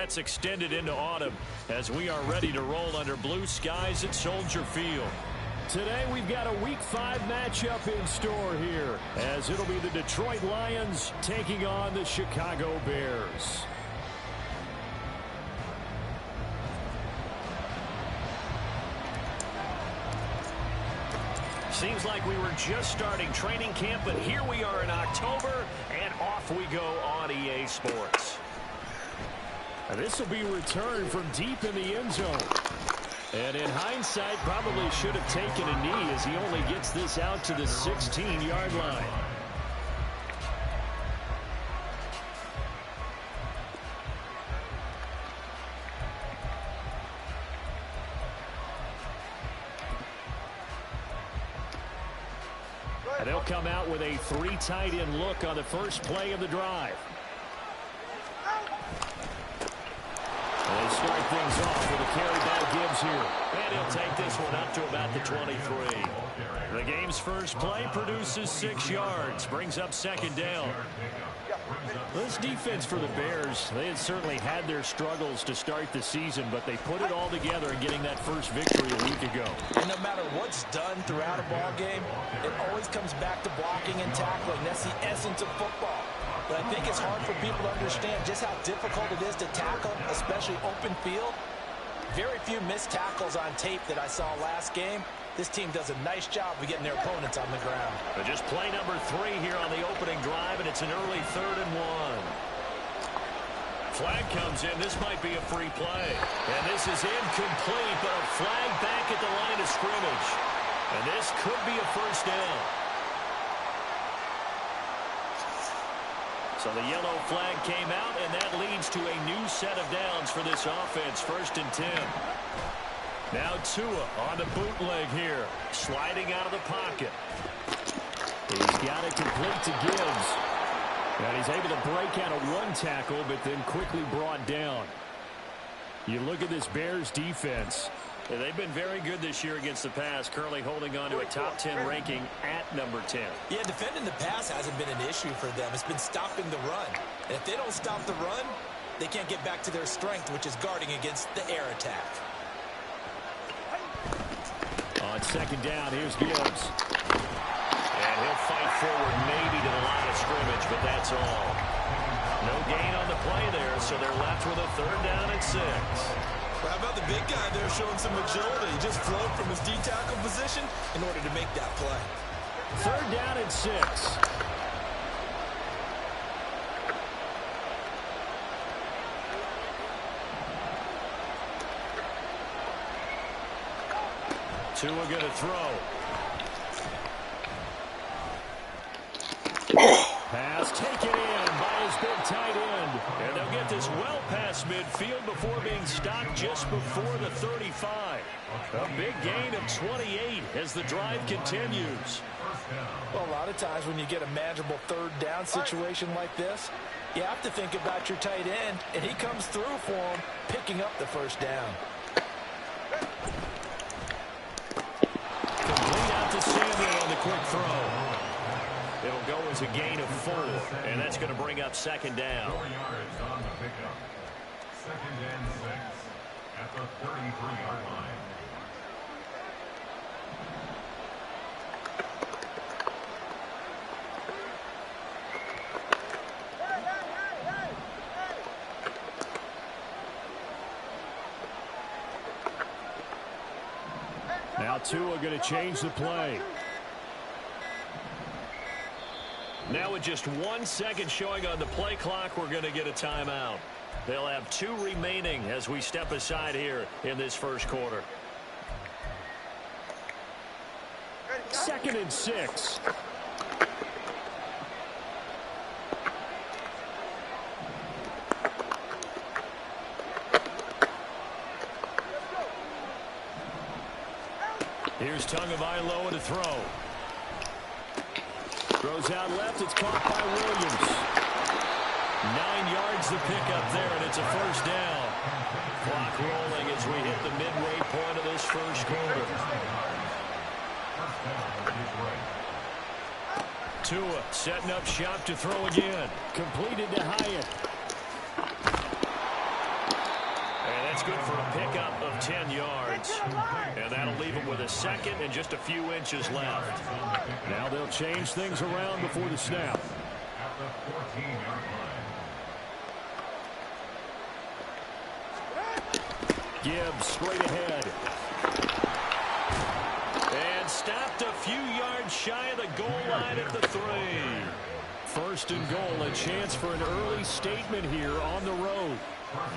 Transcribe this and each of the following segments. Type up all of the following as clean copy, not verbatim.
that's extended into autumn as we are ready to roll under blue skies at Soldier Field. Today we've got a Week 5 matchup in store here, as it'll be the Detroit Lions taking on the Chicago Bears. Seems like we were just starting training camp, but here we are in October, and off we go on EA Sports. This will be returned from deep in the end zone. And in hindsight, probably should have taken a knee as he only gets this out to the 16-yard line. And they'll come out with a 3 tight end look on the first play of the drive. And they start things off with a carry by Gibbs here. And he'll take this one up to about the 23. The game's first play produces 6 yards. Brings up second down. This defense for the Bears, they had certainly had their struggles to start the season, but they put it all together in getting that first victory a week ago. And no matter what's done throughout a ball game, it always comes back to blocking and tackling. That's the essence of football. But I think it's hard for people to understand just how difficult it is to tackle, especially open field. Very few missed tackles on tape that I saw last game. This team does a nice job of getting their opponents on the ground. But just play number 3 here on the opening drive, and it's an early 3rd and 1. Flag comes in. This might be a free play. And this is incomplete, but a flag back at the line of scrimmage. And this could be a first down. So the yellow flag came out, and that leads to a new set of downs for this offense. 1st and 10. Now Tua on the bootleg here, sliding out of the pocket. He's got it complete to Gibbs. And he's able to break out of 1 tackle, but then quickly brought down. You look at this Bears defense. Yeah, they've been very good this year against the pass, currently holding on to a top 10 ranking at number 10. Yeah, defending the pass hasn't been an issue for them. It's been stopping the run. And if they don't stop the run, they can't get back to their strength, which is guarding against the air attack. On second down, here's Gibbs. And he'll fight forward maybe to the line of scrimmage, but that's all. No gain on the play there, so they're left with a 3rd down and 6. Well, how about the big guy there showing some agility? He just flowed from his D-tackle position in order to make that play. 3rd down and 6. Tua going to throw. Pass taken in by his big tight end. And they'll get this well past midfield before being stopped just before the 35. A big gain of 28 as the drive continues. Well, a lot of times when you get a manageable 3rd down situation like this, you have to think about your tight end, and he comes through for him, picking up the 1st down. Complete out to Samuel on the quick throw. It'll go as a gain of 4, and that's going to bring up 2nd down. 4 yards on the pickup. 2nd and 6 at the 33-yard line. Now Tua going to change the play. Now with just 1 second showing on the play clock, we're going to get a timeout. They'll have 2 remaining as we step aside here in this first quarter. 2nd and 6. Here's Tagovailoa to throw. Throws out left. It's caught by Williams. 9 yards the pickup there, and it's a 1st down. Clock rolling as we hit the midway point of this first quarter. Tua setting up shop to throw again. Completed to Hyatt. That's good for a pickup of 10 yards. And that'll leave him with a second and just a few inches left. Now they'll change things around before the snap. At the 14-yard line. Gibbs straight ahead. And stopped a few yards shy of the goal line at the 3. First and goal, a chance for an early statement here on the road.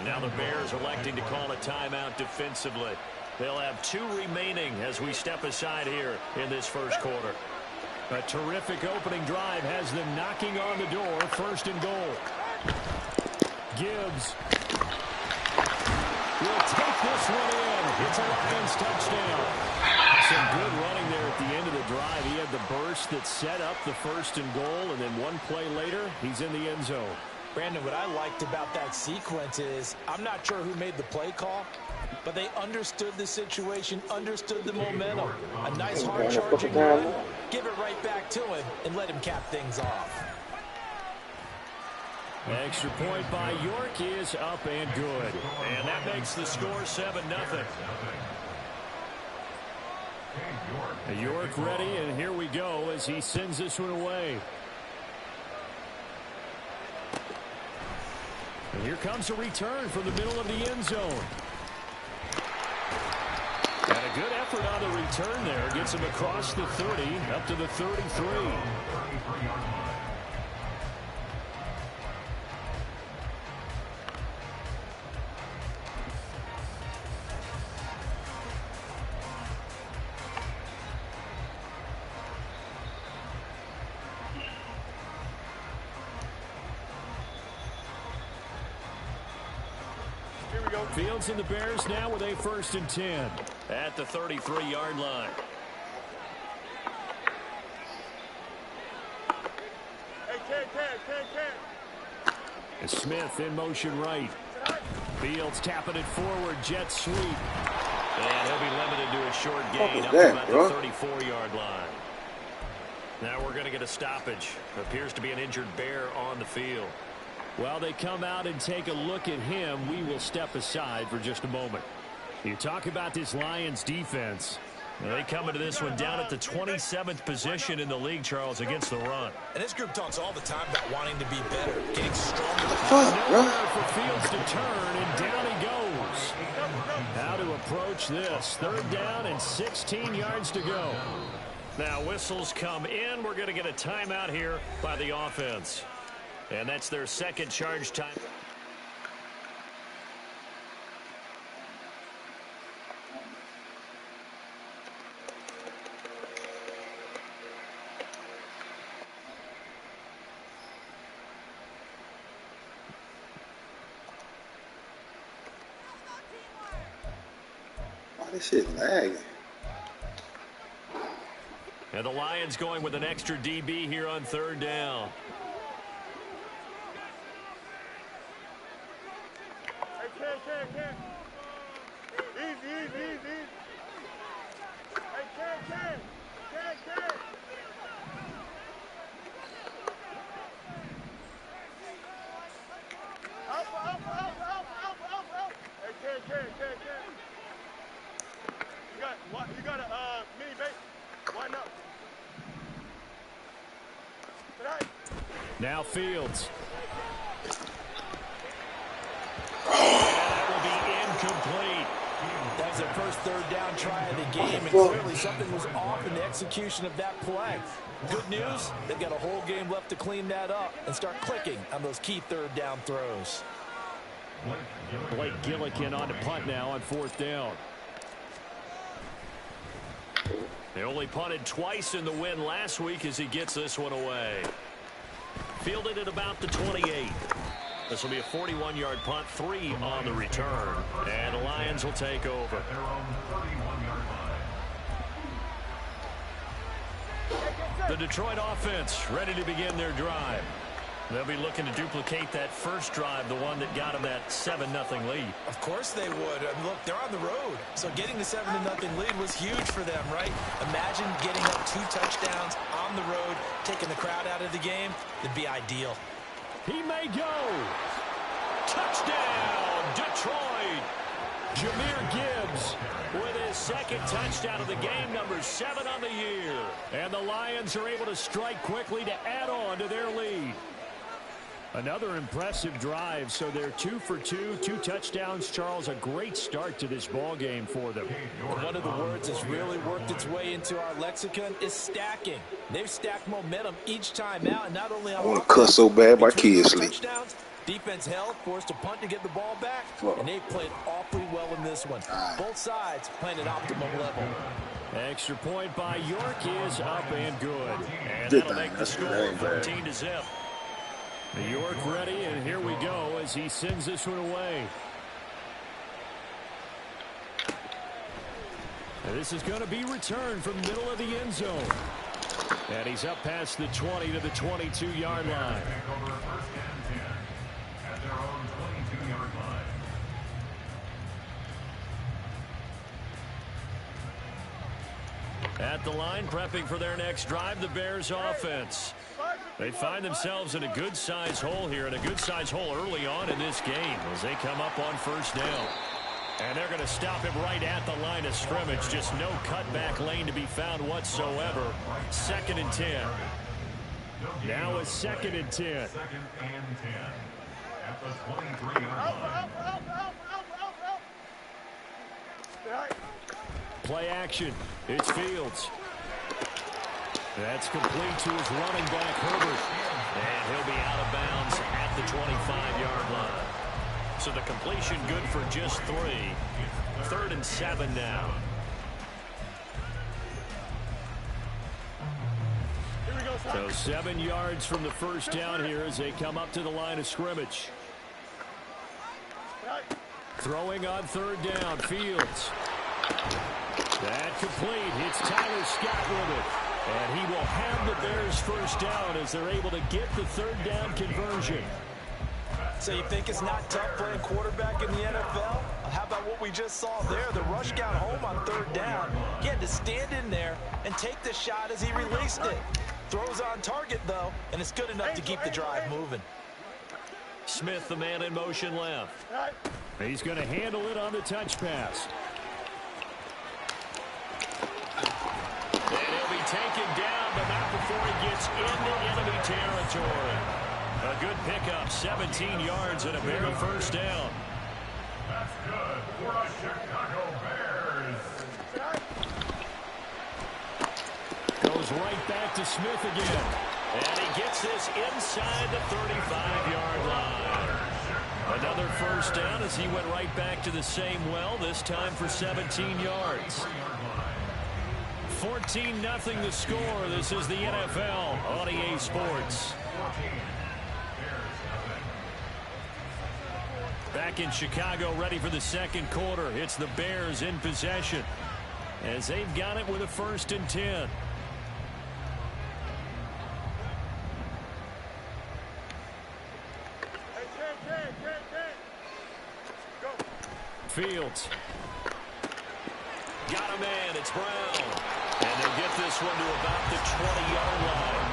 Now the Bears electing to call a timeout defensively. They'll have 2 remaining as we step aside here in this first quarter. A terrific opening drive has them knocking on the door. First and goal. Gibbs will take this one in. It's a Lions touchdown. Some good running there at the end of the drive. He had the burst that set up the first and goal, and then one play later, he's in the end zone. Brandon, what I liked about that sequence is I'm not sure who made the play call, but they understood the situation, understood the momentum. A nice hard-charging run, give it right back to him, and let him cap things off. Extra point by York is up and good. And that makes the score 7-0. York ready, and here we go as he sends this one away. And here comes a return from the middle of the end zone. And a good effort on the return there. Gets him across the 30, up to the 33. Fields and the Bears now with a 1st and 10. At the 33-yard line. Smith in motion right. Fields tapping it forward. Jet sweep. And he'll be limited to a short gain up to about the 34-yard line. Now we're going to get a stoppage. Appears to be an injured Bear on the field. While they come out and take a look at him, we will step aside for just a moment. You talk about this Lions defense. Well, they come into this one down at the 27th position in the league, Charles, against the run. And this group talks all the time about wanting to be better, getting stronger. Nowhere for Fields to turn, and down he goes. How to approach this. 3rd down and 16 yards to go. Now whistles come in. We're going to get a timeout here by the offense. And that's their second charge time. Why this shit lagging? And the Lions going with an extra DB here on 3rd down. You got a mini base. Why not? Now Fields. That will be incomplete. That was their first 3rd down try of the game, and clearly something was off in the execution of that play. Good news, they've got a whole game left to clean that up and start clicking on those key 3rd down throws. Blake Gillikin on to punt now on 4th down. They only punted twice in the win last week as he gets this one away. Fielded at about the 28. This will be a 41-yard punt, 3 on the return. And the Lions will take over. Their own 31-yard line. The Detroit offense ready to begin their drive. They'll be looking to duplicate that first drive, the one that got them that 7-0 lead. Of course they would. I mean, look, they're on the road. So getting the 7-0 lead was huge for them, right? Imagine getting up 2 touchdowns on the road, taking the crowd out of the game. It'd be ideal. He may go. Touchdown, Detroit. Jahmyr Gibbs with his second touchdown of the game, number 7 on the year. And the Lions are able to strike quickly to add on to their lead. Another impressive drive, so they're 2 for 2, 2 touchdowns. Charles, a great start to this ball game for them. One of the words that's really worked its way into our lexicon is stacking. They've stacked momentum each time out, and not only on I want to cuss so bad my kids sleep. Touchdowns, defense held, forced a punt to get the ball back, and they played awfully well in this one. Both sides playing at optimum level. Extra point by York is up and good. And that'll make the score 14-0. York ready, and here we go as he sends this one away. And this is going to be returned from the middle of the end zone. And he's up past the 20 to the 22-yard line. At the line, prepping for their next drive, the Bears offense. They find themselves in a good-size hole here, and a good-size hole early on in this game as they come up on first down. And they're going to stop him right at the line of scrimmage. Just no cutback lane to be found whatsoever. 2nd and 10. Now a 2nd and 10. 2nd and 10. At the 23-yard line. Play action. It's Fields. That's complete to his running back, Herbert. And he'll be out of bounds at the 25-yard line. So the completion good for just 3. 3rd and 7 now. So 7 yards from the first down here as they come up to the line of scrimmage. Throwing on 3rd down, Fields. That complete. It's Tyler Scott with it. And he will have the Bears first down as they're able to get the 3rd down conversion. So you think it's not tough playing quarterback in the NFL? How about what we just saw there? The rush got home on 3rd down. He had to stand in there and take the shot as he released it. Throws on target, though, and it's good enough to keep the drive moving. Smith, the man in motion left. He's going to handle it on the touch pass. And he'll be taken down, but not before he gets into enemy territory. A good pickup, 17 yards and a Bear first down. That's good for the Chicago Bears. Goes right back to Smith again. And he gets this inside the 35-yard line. Another first down as he went right back to the same well, this time for 17 yards. 14-0 the score. This is the NFL on EA Sports. Back in Chicago, ready for the 2nd quarter. It's the Bears in possession as they've got it with a 1st and 10. Fields. Got a man. It's Brown. And they'll get this one to about the 20-yard line.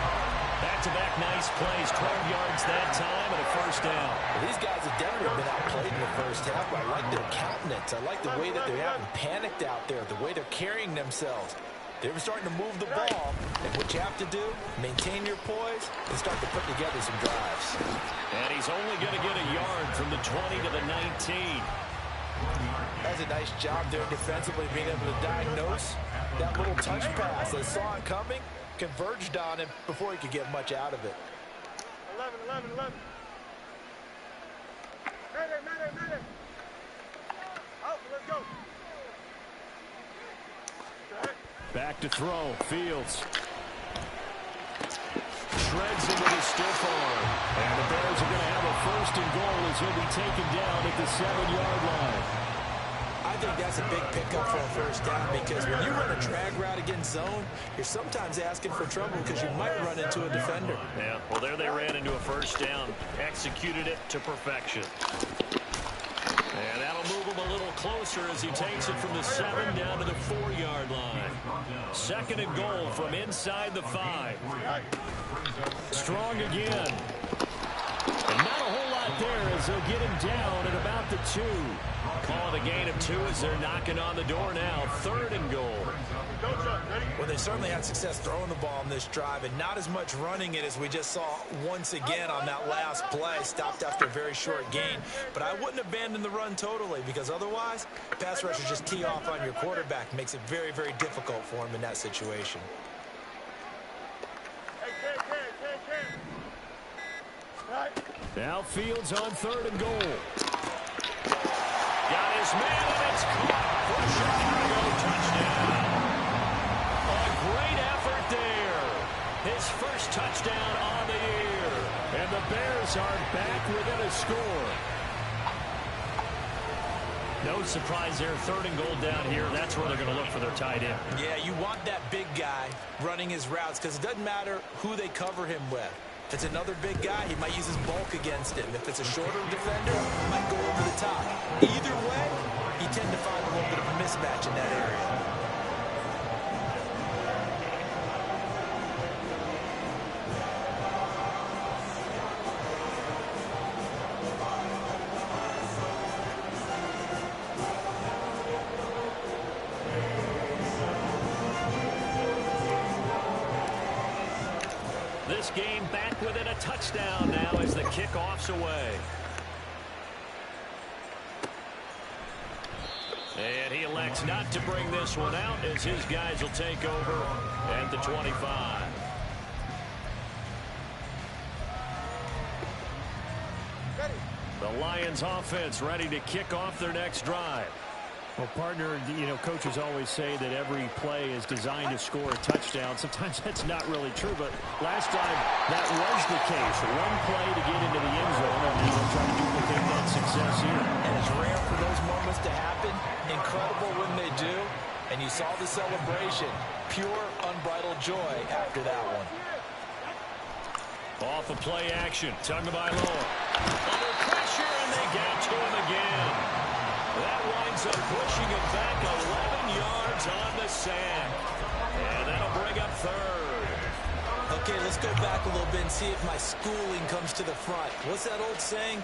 Back-to-back nice plays. 12 yards that time and a first down. Well, these guys have definitely been outplayed in the first half, but I like their countenance. I like the way that they haven't panicked out there, the way they're carrying themselves. They're starting to move the ball, and what you have to do, maintain your poise and start to put together some drives. And he's only going to get a yard from the 20 to the 19. That's a nice job there defensively, being able to diagnose that little touch pass. They saw it coming, converged on him before he could get much out of it. 11. Madden. Out, let's go. Back to throw. Fields. Shreds him with his stiff arm. And the Bears are going to have a 1st and goal as he'll be taken down at the 7-yard line. I think that's a big pickup for a first down because when you run a drag route against zone, you're sometimes asking for trouble because you might run into a defender. Yeah, well, there they ran into a first down. Executed it to perfection. And that'll move him a little closer as he takes it from the 7 down to the 4-yard line. 2nd and goal from inside the 5. Strong again. And not a whole lot right there as they'll get him down at about the 2. Call it a gain of 2 as they're knocking on the door now. 3rd and goal. Well, they certainly had success throwing the ball on this drive and not as much running it as we just saw once again on that last play. Stopped after a very short gain. But I wouldn't abandon the run totally because otherwise, pass rushers just tee off on your quarterback. Makes it very, very difficult for him in that situation. Now Fields on 3rd and goal. Got his man, and it's caught for Chicago. Touchdown. A great effort there. His first touchdown on the year. And the Bears are back within a score. No surprise there. 3rd and goal down here. That's where they're going to look for their tight end. Yeah, you want that big guy running his routes because it doesn't matter who they cover him with. If it's another big guy, he might use his bulk against him. If it's a shorter defender, he might go over the top. Either way, you tend to find a little bit of a mismatch in that area. This game back within a touchdown now as the kickoff's away. And he elects not to bring this one out as his guys will take over at the 25. The Lions offense ready to kick off their next drive. Well, partner, coaches always say that every play is designed to score a touchdown. Sometimes that's not really true, but last time that was the case. One play to get into the end zone, and they'll try to duplicate that success here. And it's rare for those moments to happen. Incredible when they do. And you saw the celebration. Pure, unbridled joy after that one. Off of play action. Tagovailoa. Under pressure, and they get to him again. That winds up pushing it back 11 yards on the sack. And that'll bring up 3rd. Okay, let's go back a little bit and see if my schooling comes to the front. What's that old saying?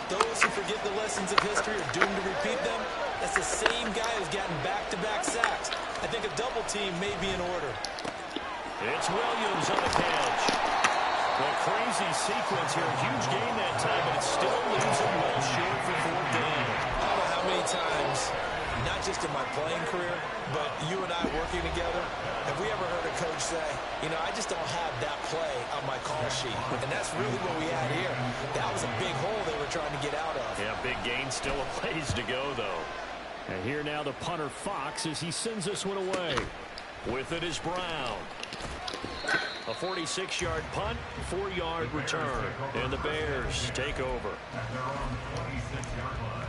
Those who forget the lessons of history are doomed to repeat them. That's the same guy who's gotten back-to-back sacks. I think a double team may be in order. It's Williams on the catch. Well, crazy sequence here. Huge gain that time, but it still leaves him well short for 4th down. I don't know how many times, not just in my playing career, but you and I working together, have we ever heard a coach say, I just don't have that play on my call sheet. And that's really what we had here. That was a big hole they were trying to get out of. Yeah, big gain, still a ways to go, though. And here now the punter Fox as he sends this one away. With it is Brown. A 46-yard punt, 4-yard return. And the Bears take over. At their own 26-yard line.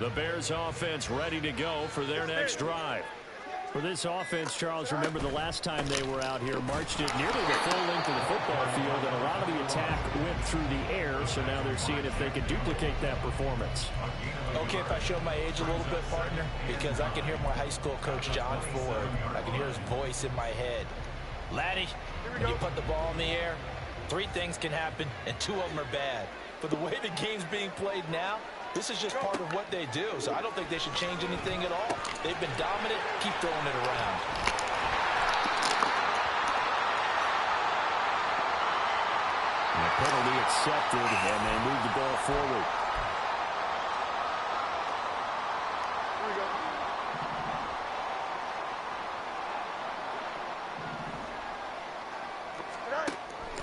The Bears offense ready to go for their next drive. For this offense, Charles, remember the last time they were out here, marched it nearly the full length of the football field, and a lot of the attack went through the air, so now they're seeing if they can duplicate that performance. Okay, if I show my age a little bit, partner, because I can hear my high school coach, John Ford. I can hear his voice in my head. Laddie, when you put the ball in the air, 3 things can happen, and 2 of them are bad. But the way the game's being played now, this is just part of what they do, so I don't think they should change anything at all. They've been dominant. Keep throwing it around. And the penalty accepted, and they move the ball forward.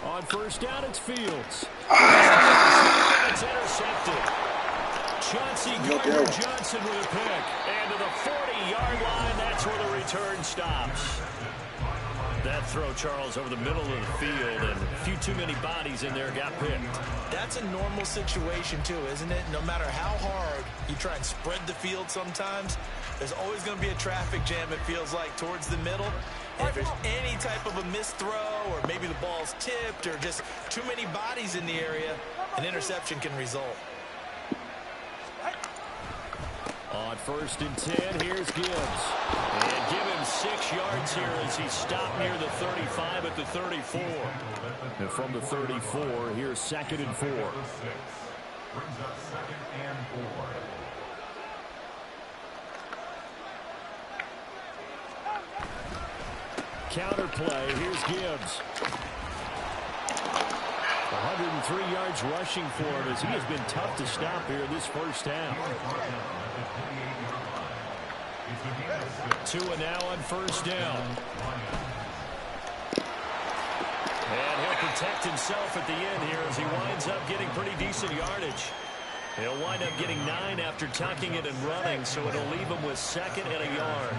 On first down, it's Fields. It's intercepted. Chauncey Gardner-Johnson with a pick. And to the 40-yard line, that's where the return stops. That throw, Charles, over the middle of the field, and a few too many bodies in there got picked. That's a normal situation, too, isn't it? No matter how hard you try and spread the field sometimes, there's always going to be a traffic jam, it feels like, towards the middle. And if there's any type of a missed throw, or maybe the ball's tipped, or just too many bodies in the area, an interception can result. On 1st and 10, here's Gibbs. And give him 6 yards here as he stopped near the 35 at the 34. And from the 34, here's 2nd and 4. Brings up 2nd and 4. Counter play, here's Gibbs. 103 yards rushing for him as he has been tough to stop here this first half. Tua now on 1st down. And he'll protect himself at the end here as he winds up getting pretty decent yardage. He'll wind up getting 9 after tucking it and running, so it'll leave him with 2nd and a yard.